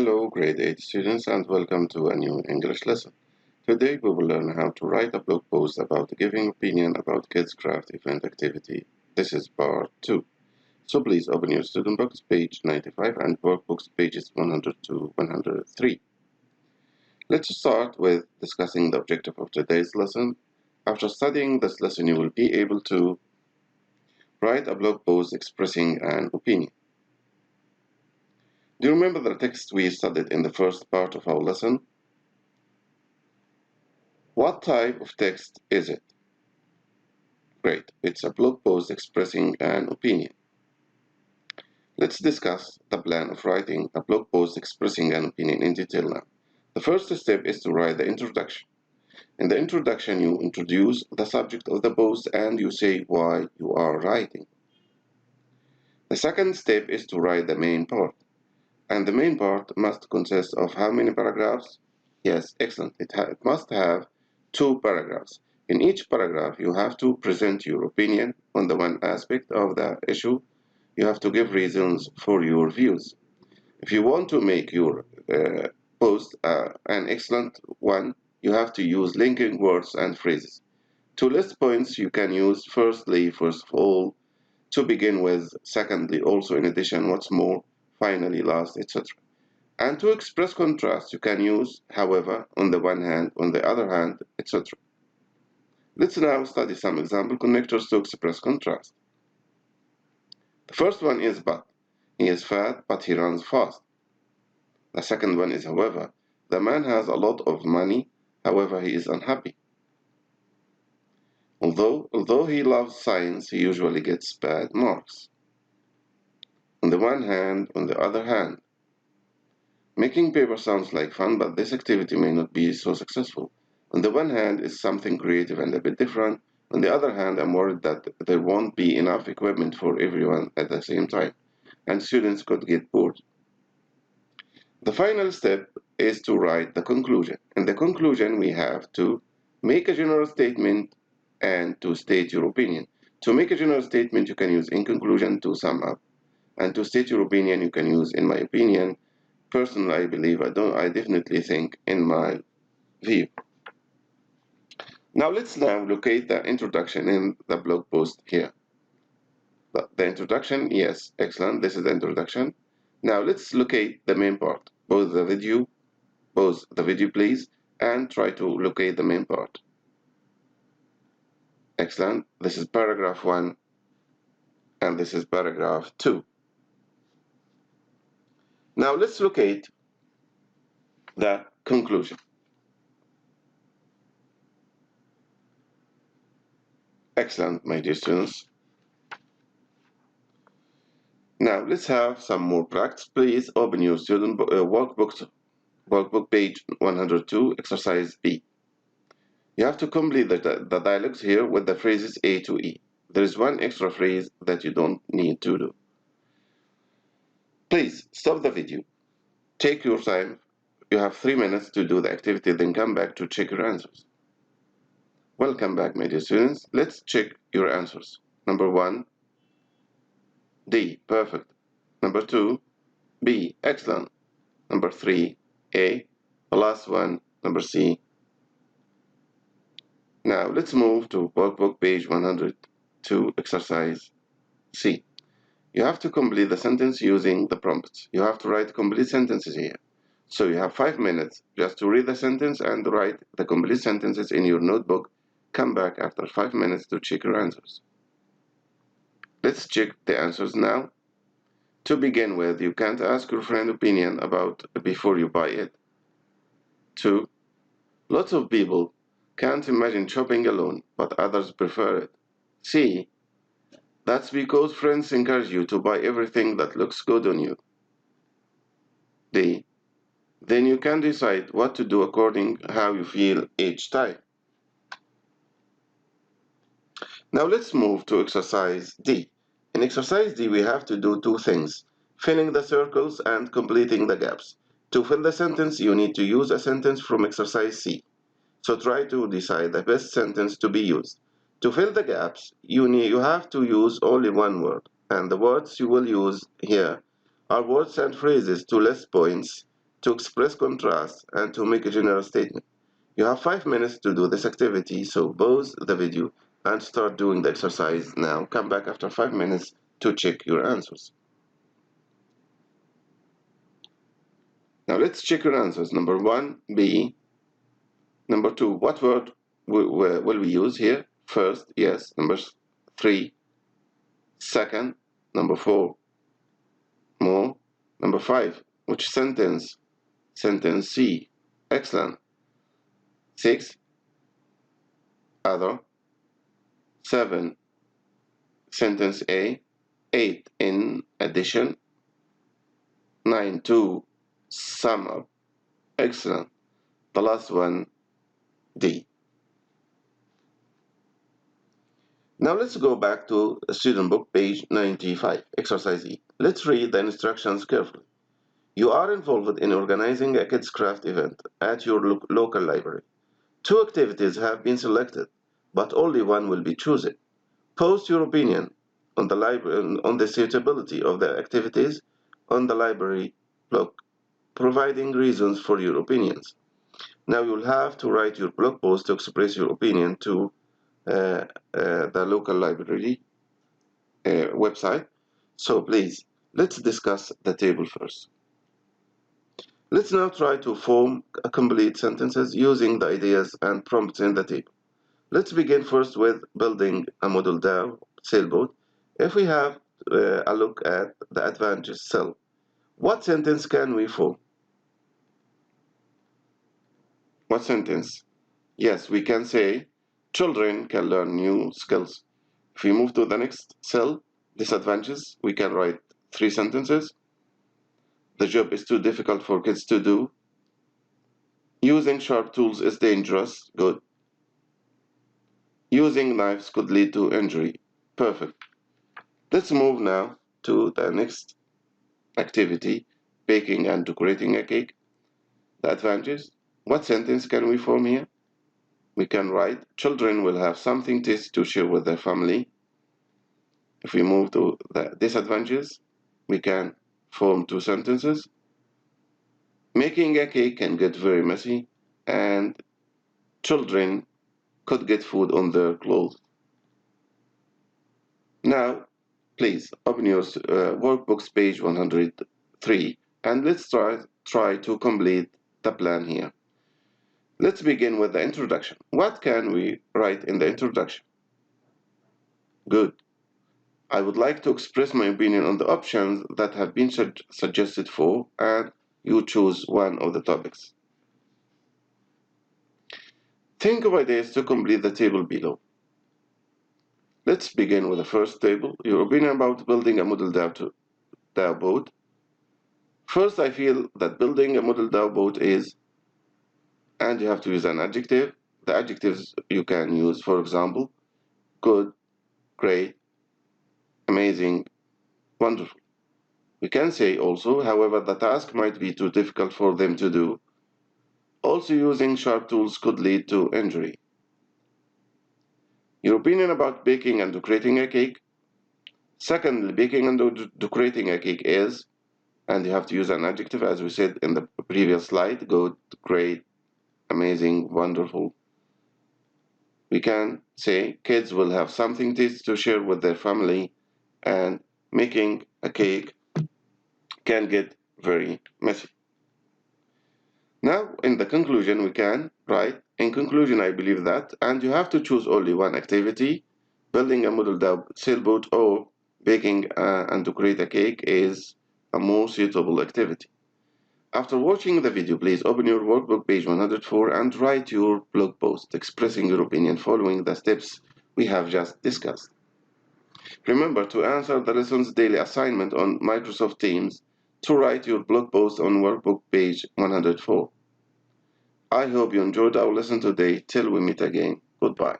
Hello, grade 8 students, and welcome to a new English lesson. Today we will learn how to write a blog post about giving opinion about kids' craft event activity. This is part 2. So please open your student books, page 95, and workbooks, pages 100 to 103. Let's start with discussing the objective of today's lesson. After studying this lesson, you will be able to write a blog post expressing an opinion. Do you remember the text we studied in the first part of our lesson? What type of text is it? Great, it's a blog post expressing an opinion. Let's discuss the plan of writing a blog post expressing an opinion in detail now. The first step is to write the introduction. In the introduction, you introduce the subject of the post and you say why you are writing. The second step is to write the main part. And the main part must consist of how many paragraphs? Yes, excellent. It must have 2 paragraphs. In each paragraph, you have to present your opinion on the one aspect of the issue. You have to give reasons for your views. If you want to make your post an excellent one, you have to use linking words and phrases. To list points, you can use firstly, first of all, to begin with, secondly, also, in addition, what's more, finally, last, etc. And to express contrast, you can use however, on the one hand, on the other hand, etc. Let's now study some example connectors to express contrast. The first one is but. He is fat, but he runs fast. The second one is however. The man has a lot of money, however, he is unhappy. Although he loves science, he usually gets bad marks. On the one hand, on the other hand. Making paper sounds like fun, but this activity may not be so successful. On the one hand, it's something creative and a bit different. On the other hand, I'm worried that there won't be enough equipment for everyone at the same time, and students could get bored. The final step is to write the conclusion. In the conclusion, we have to make a general statement and to state your opinion. To make a general statement, you can use in conclusion to sum up. And to state your opinion, you can use in my opinion. Personally, I believe, I definitely think, in my view. Now let's locate the introduction in the blog post here. The introduction, yes, excellent. This is the introduction. Now let's locate the main part. Pause the video, please, and try to locate the main part. Excellent. This is paragraph 1, and this is paragraph 2. Now let's locate the conclusion. Excellent, my dear students. Now let's have some more practice. Please open your student workbook page 102, exercise B. You have to complete the dialogues here with the phrases A to E. There is one extra phrase that you don't need to do. Please stop the video. Take your time. You have 3 minutes to do the activity, then come back to check your answers. Welcome back, my dear students. Let's check your answers. Number 1, D, perfect. Number 2, B, excellent. Number 3, A. The last one, number C. Now let's move to workbook page 102, exercise C. You have to complete the sentence using the prompts. You have to write complete sentences here. So you have 5 minutes just to read the sentence and write the complete sentences in your notebook. Come back after 5 minutes to check your answers. Let's check the answers now. To begin with, you can't ask your friend opinion about before you buy it. 2. Lots of people can't imagine shopping alone, but others prefer it. C. That's because friends encourage you to buy everything that looks good on you. D. Then you can decide what to do according how you feel each time. Now let's move to exercise D. In exercise D, we have to do 2 things, filling the circles and completing the gaps. To fill the sentence, you need to use a sentence from exercise C. So try to decide the best sentence to be used. To fill the gaps, you have to use only one word, and the words you will use here are words and phrases to list points to express contrast, and to make a general statement. You have 5 minutes to do this activity, so pause the video and start doing the exercise now. Come back after 5 minutes to check your answers. Now let's check your answers. Number 1, B. Number 2, what word will we use here? First, yes. Number 3, second. Number 4, more. Number 5, which sentence? Sentence C. Excellent. 6, other. 7, sentence A. 8, in addition. 9, to sum up. Excellent. The last one, D. Now let's go back to student book, page 95, exercise E. Let's read the instructions carefully. You are involved in organizing a kids craft event at your local library. 2 activities have been selected, but only one will be chosen. Post your opinion on the suitability of the activities on the library blog, providing reasons for your opinions. Now you'll have to write your blog post to express your opinion to the local library website. So please, let's discuss the table first. Let's now try to form complete sentences using the ideas and prompts in the table. Let's begin first with building a model dhow sailboat. If we have a look at the advantages cell, what sentence can we form? What sentence? Yes, we can say children can learn new skills. If we move to the next cell, disadvantages, we can write 3 sentences. The job is too difficult for kids to do. Using sharp tools is dangerous. Good. Using knives could lead to injury. Perfect. Let's move now to the next activity, baking and decorating a cake. The advantages. What sentence can we form here? We can write, children will have something tasty to share with their family. If we move to the disadvantages, we can form 2 sentences. Making a cake can get very messy, and children could get food on their clothes. Now, please open your workbooks, page 103, and let's try to complete the plan here. Let's begin with the introduction. What can we write in the introduction? Good. I would like to express my opinion on the options that have been suggested for, and you choose one of the topics. Think of ideas to complete the table below. Let's begin with the first table, your opinion about building a model dhow boat. First, I feel that building a model dhow boat is, and you have to use an adjective. The adjectives you can use, for example, good, great, amazing, wonderful. We can say also, however, the task might be too difficult for them to do. Also, using sharp tools could lead to injury. Your opinion about baking and decorating a cake. Secondly, baking and decorating a cake is, and you have to use an adjective as we said in the previous slide, good, great, amazing, wonderful. We can say kids will have something tasty to share with their family, and making a cake can get very messy. Now, in the conclusion, we can write, in conclusion, I believe that, and you have to choose only one activity, building a model dhow sailboat or baking and decorate a cake is a more suitable activity. After watching the video, please open your workbook, page 104, and write your blog post expressing your opinion following the steps we have just discussed. Remember to answer the lesson's daily assignment on Microsoft Teams to write your blog post on workbook page 104. I hope you enjoyed our lesson today. Till we meet again. Goodbye.